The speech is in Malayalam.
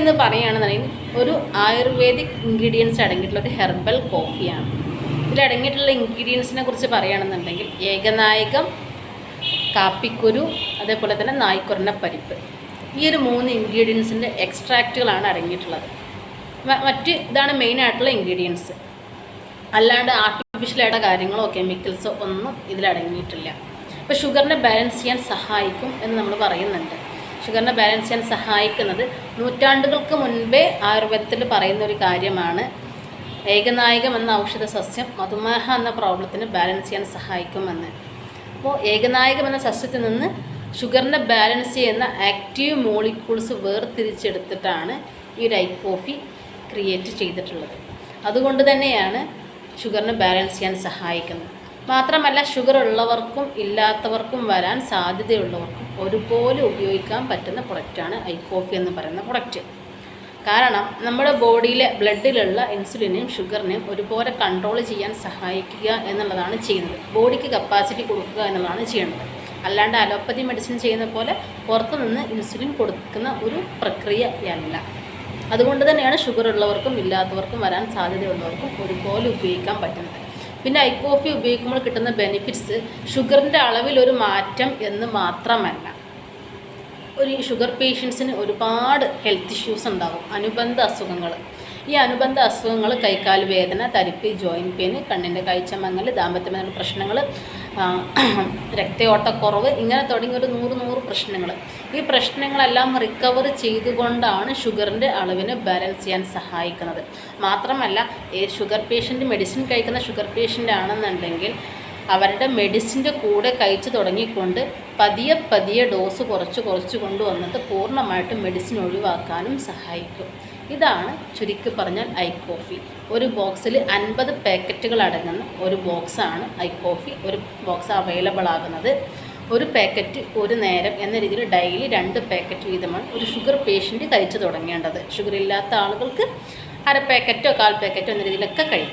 എന്ന് പറയുകയാണെന്നുണ്ടെങ്കിൽ ഒരു ആയുർവേദിക് ഇൻഗ്രീഡിയൻസ് അടങ്ങിയിട്ടുള്ള ഒരു ഹെർബൽ കോഫിയാണ്. ഇതിലടങ്ങിയിട്ടുള്ള ഇൻഗ്രീഡിയൻസിനെ കുറിച്ച് പറയുകയാണെന്നുണ്ടെങ്കിൽ ഏകനായകം, കാപ്പിക്കുരു, അതേപോലെ തന്നെ നായ്ക്കുറന്ന പരിപ്പ്. ഈ ഒരു 3 ഇൻഗ്രീഡിയൻസിൻ്റെ എക്സ്ട്രാക്റ്റുകളാണ് അടങ്ങിയിട്ടുള്ളത്. ഇതാണ് മെയിനായിട്ടുള്ള ഇൻഗ്രീഡിയൻസ്. അല്ലാണ്ട് ആർട്ടിഫിഷ്യലായിട്ടുള്ള കാര്യങ്ങളോ കെമിക്കൽസോ ഒന്നും ഇതിലടങ്ങിയിട്ടില്ല. അപ്പോൾ ഷുഗറിനെ ബാലൻസ് ചെയ്യാൻ സഹായിക്കും എന്ന് നമ്മൾ പറയുന്നുണ്ട്. ഷുഗറിനെ ബാലൻസ് ചെയ്യാൻ സഹായിക്കുന്നത് നൂറ്റാണ്ടുകൾക്ക് മുൻപേ ആയുർവേദത്തിൽ പറയുന്ന ഒരു കാര്യമാണ്. ഏകനായകം എന്ന ഔഷധ സസ്യം മധുമേഹ എന്ന പ്രോബ്ലത്തിന് ബാലൻസ് ചെയ്യാൻ സഹായിക്കുമെന്ന്. അപ്പോൾ ഏകനായകം എന്ന സസ്യത്തിൽ നിന്ന് ഷുഗറിനെ ബാലൻസ് ചെയ്യുന്ന ആക്റ്റീവ് മോളിക്യൂൾസ് വേർതിരിച്ചെടുത്തിട്ടാണ് ഈ ഒരു ഐ കോഫി ക്രിയേറ്റ് ചെയ്തിട്ടുള്ളത്. അതുകൊണ്ട് തന്നെയാണ് ഷുഗറിനെ ബാലൻസ് ചെയ്യാൻ സഹായിക്കുന്നത്. മാത്രമല്ല ഷുഗർ ഉള്ളവർക്കും ഇല്ലാത്തവർക്കും വരാൻ സാധ്യതയുള്ളവർക്കും ഒരുപോലെ ഉപയോഗിക്കാൻ പറ്റുന്ന പ്രൊഡക്റ്റാണ് ഐ കോഫി എന്ന് പറയുന്ന പ്രൊഡക്റ്റ്. കാരണം നമ്മുടെ ബോഡിയിലെ ബ്ലഡിലുള്ള ഇൻസുലിനെയും ഷുഗറിനെയും ഒരുപോലെ കൺട്രോൾ ചെയ്യാൻ സഹായിക്കുക എന്നുള്ളതാണ് ചെയ്യുന്നത്. ബോഡിക്ക് കപ്പാസിറ്റി കൊടുക്കുക എന്നുള്ളതാണ് ചെയ്യുന്നത്. അല്ലാണ്ട് അലോപ്പതി മെഡിസിൻ ചെയ്യുന്ന പോലെ പുറത്തുനിന്ന് ഇൻസുലിൻ കൊടുക്കുന്ന ഒരു പ്രക്രിയയല്ല. അതുകൊണ്ട് തന്നെയാണ് ഷുഗർ ഉള്ളവർക്കും ഇല്ലാത്തവർക്കും വരാൻ സാധ്യതയുള്ളവർക്കും ഒരുപോലെ ഉപയോഗിക്കാൻ പറ്റുന്നത്. പിന്നെ ഐ കോഫി ഉപയോഗിക്കുമ്പോൾ കിട്ടുന്ന ബെനിഫിറ്റ്സ് ഷുഗറിൻ്റെ അളവിലൊരു മാറ്റം എന്ന് മാത്രമല്ല, ഒരു ഷുഗർ പേഷ്യൻസിന് ഒരുപാട് ഹെൽത്ത് ഇഷ്യൂസ് ഉണ്ടാകും, അനുബന്ധ അസുഖങ്ങൾ. ഈ അനുബന്ധ അസുഖങ്ങൾ കൈക്കാൽ വേദന, തരിപ്പ്, ജോയിൻറ്റ് പെയിൻ, കണ്ണിൻ്റെ കാഴ്ച മങ്ങൽ, ദാമ്പത്യമായ പ്രശ്നങ്ങൾ, രക്തയോട്ടക്കുറവ്, ഇങ്ങനെ തുടങ്ങി ഒരു 100 പ്രശ്നങ്ങൾ. ഈ പ്രശ്നങ്ങളെല്ലാം റിക്കവർ ചെയ്തുകൊണ്ടാണ് ഷുഗറിൻ്റെ അളവിനെ ബാലൻസ് ചെയ്യാൻ സഹായിക്കുന്നത്. മാത്രമല്ല ഷുഗർ പേഷ്യൻ്റ് മെഡിസിൻ കഴിക്കുന്ന ഷുഗർ പേഷ്യൻ്റ് ആണെന്നുണ്ടെങ്കിൽ അവരുടെ മെഡിസിൻ്റെ കൂടെ കഴിച്ച് തുടങ്ങിക്കൊണ്ട് പതിയെ ഡോസ് കുറച്ച് കൊണ്ടുവന്നിട്ട് പൂർണ്ണമായിട്ടും മെഡിസിൻ ഒഴിവാക്കാനും സഹായിക്കും. ഇതാണ് ചുരുക്കി പറഞ്ഞാൽ ഐ കോഫി. ഒരു ബോക്സിൽ 50 പാക്കറ്റുകൾ അടങ്ങുന്ന ഒരു ബോക്സാണ് ഐ കോഫി. ഒരു ബോക്സ് അവൈലബിൾ ആകുന്നത്. ഒരു പാക്കറ്റ് ഒരു നേരം എന്ന രീതിയിൽ ഡെയിലി 2 പാക്കറ്റ് വീതമാണ് ഒരു ഷുഗർ പേഷ്യൻ്റ് കഴിച്ചു തുടങ്ങേണ്ടത്. ഷുഗർ ഇല്ലാത്ത ആളുകൾക്ക് 1/2 പാക്കറ്റോ 1/4 പാക്കറ്റോ എന്ന രീതിയിലൊക്കെ കഴിക്കും.